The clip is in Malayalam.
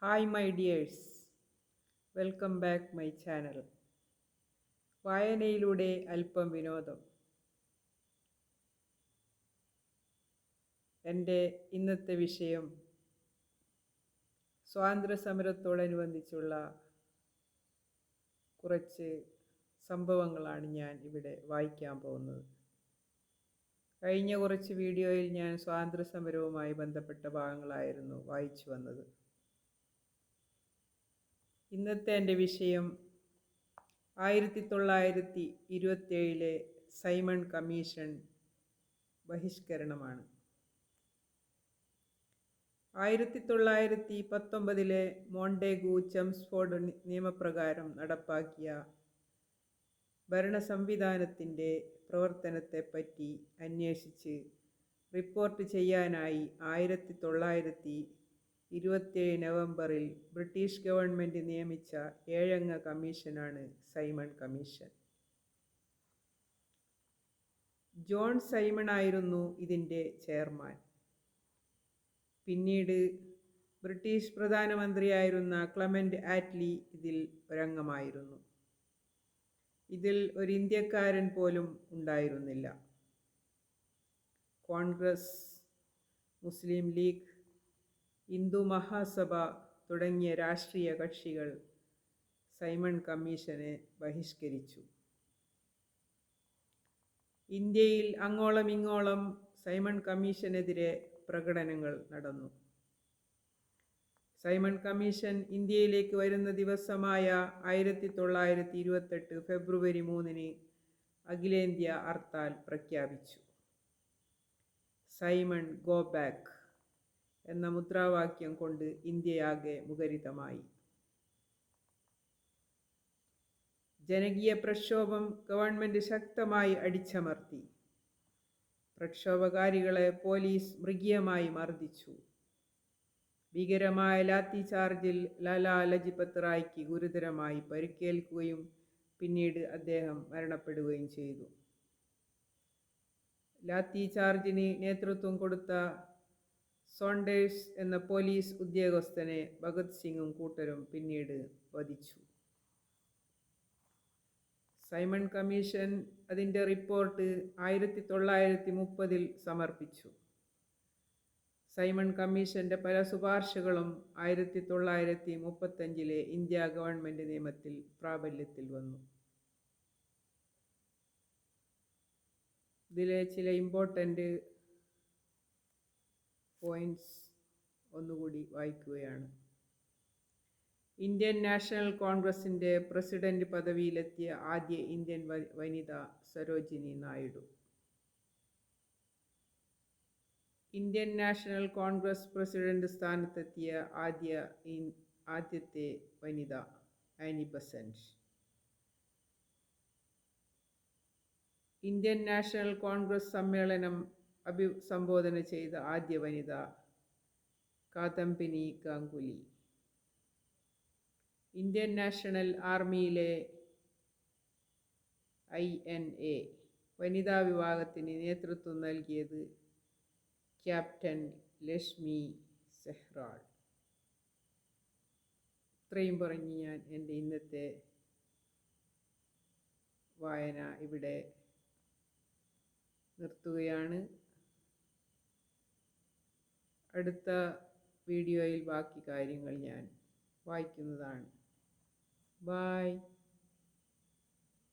Hi my dears, welcome back my channel. വായനയിലൂടെ അല്പം വിനോദം. എൻ്റെ ഇന്നത്തെ വിഷയം സ്വാതന്ത്ര്യ സമരത്തോടനുബന്ധിച്ചുള്ള കുറച്ച് സംഭവങ്ങളാണ് ഞാൻ ഇവിടെ വായിക്കാൻ പോകുന്നത്. കഴിഞ്ഞ കുറച്ച് വീഡിയോയിൽ ഞാൻ സ്വാതന്ത്ര്യ സമരവുമായി ബന്ധപ്പെട്ട ഭാഗങ്ങളായിരുന്നു വായിച്ചു വന്നത്. ഇന്നത്തെ എൻ്റെ വിഷയം 1927 സൈമൺ കമ്മീഷൻ ബഹിഷ്കരണമാണ്. 1919 മോണ്ടേഗു ചെംസ്ഫോർഡ് നിയമപ്രകാരം നടപ്പാക്കിയ ഭരണ സംവിധാനത്തിൻ്റെ പ്രവർത്തനത്തെപ്പറ്റി അന്വേഷിച്ച് റിപ്പോർട്ട് ചെയ്യാനായി 1927 നവംബറിൽ ബ്രിട്ടീഷ് ഗവൺമെൻറ് നിയമിച്ച 7-അംഗ കമ്മീഷനാണ് സൈമൺ കമ്മീഷൻ. ജോൺ സൈമൺ ആയിരുന്നു ഇതിൻ്റെ ചെയർമാൻ. പിന്നീട് ബ്രിട്ടീഷ് പ്രധാനമന്ത്രിയായിരുന്ന ക്ലെമന്റ് ആറ്റ്ലി ഇതിൽ ഒരംഗമായിരുന്നു. ഇതിൽ ഒരു ഇന്ത്യക്കാരൻ പോലും ഉണ്ടായിരുന്നില്ല. കോൺഗ്രസ്, മുസ്ലിം ലീഗ്, ഹിന്ദു മഹാസഭ തുടങ്ങിയ രാഷ്ട്രീയ കക്ഷികൾ സൈമൺ കമ്മീഷനെ ബഹിഷ്കരിച്ചു. ഇന്ത്യയിൽ അങ്ങോളം ഇങ്ങോളം സൈമൺ കമ്മീഷനെതിരെ പ്രകടനങ്ങൾ നടന്നു. സൈമൺ കമ്മീഷൻ ഇന്ത്യയിലേക്ക് വരുന്ന ദിവസമായ 1928 ഫെബ്രുവരി 3 അഖിലേന്ത്യാ ഹർത്താൽ പ്രഖ്യാപിച്ചു. സൈമൺ ഗോ ബാക്ക് എന്ന മുദ്രാവാക്യം കൊണ്ട് ഇന്ത്യയാകെ മുഖരിതമായി. ജനകീയ പ്രക്ഷോഭം ഗവൺമെൻറ് ശക്തമായി അടിച്ചമർത്തി. പ്രക്ഷോഭകാരികളെ പോലീസ് മൃഗീയമായി മർദ്ദിച്ചു. ഭീകരമായ ലാത്തി ചാർജിൽ ലാലാ ലജ്പത് റായ്ക്ക് ഗുരുതരമായി പരിക്കേൽക്കുകയും പിന്നീട് അദ്ദേഹം മരണപ്പെടുകയും ചെയ്തു. ലാത്തി ചാർജിന് നേതൃത്വം കൊടുത്ത സോണ്ടേഴ്സ് എന്ന പോലീസ് ഉദ്യോഗസ്ഥനെ ഭഗത് സിംഗും കൂട്ടരും പിന്നീട് വധിച്ചു. സൈമൺ കമ്മീഷൻ അതിൻ്റെ റിപ്പോർട്ട് 1930 സമർപ്പിച്ചു. സൈമൺ കമ്മീഷൻ്റെ പല ശുപാർശകളും 1935 ഇന്ത്യ ഗവൺമെൻറ് നിയമത്തിൽ പ്രാബല്യത്തിൽ വന്നു. ഇതിലെ ചില ഇമ്പോർട്ടൻ്റ് പോയിന്റ്സ് ഒന്നുകൂടി വായിക്കുകയാണ്. ഇന്ത്യൻ നാഷണൽ കോൺഗ്രസിൻ്റെ പ്രസിഡന്റ് പദവിയിലെത്തിയ ആദ്യ ഇന്ത്യൻ വനിത Sarojini Naidu. Indian National Congress president സ്ഥാനത്തെത്തിയ ആദ്യത്തെ വനിത Annie Besant. Indian National Congress സമ്മേളനം അഭിസംബോധന ചെയ്ത ആദ്യ വനിത കാദംബിനി ഗാംഗുലി. ഇന്ത്യൻ നാഷണൽ ആർമിയിലെ INA വനിതാ വിഭാഗത്തിന് നേതൃത്വം നൽകിയത് ക്യാപ്റ്റൻ ലക്ഷ്മി സെഹ്റാൾ. ഇത്രയും പറഞ്ഞ് ഞാൻ എൻ്റെ ഇന്നത്തെ വായന ഇവിടെ നിർത്തുകയാണ്. അടുത്ത വീഡിയോയിൽ ബാക്കി കാര്യങ്ങൾ ഞാൻ വായിക്കുന്നതാണ്. ബൈ.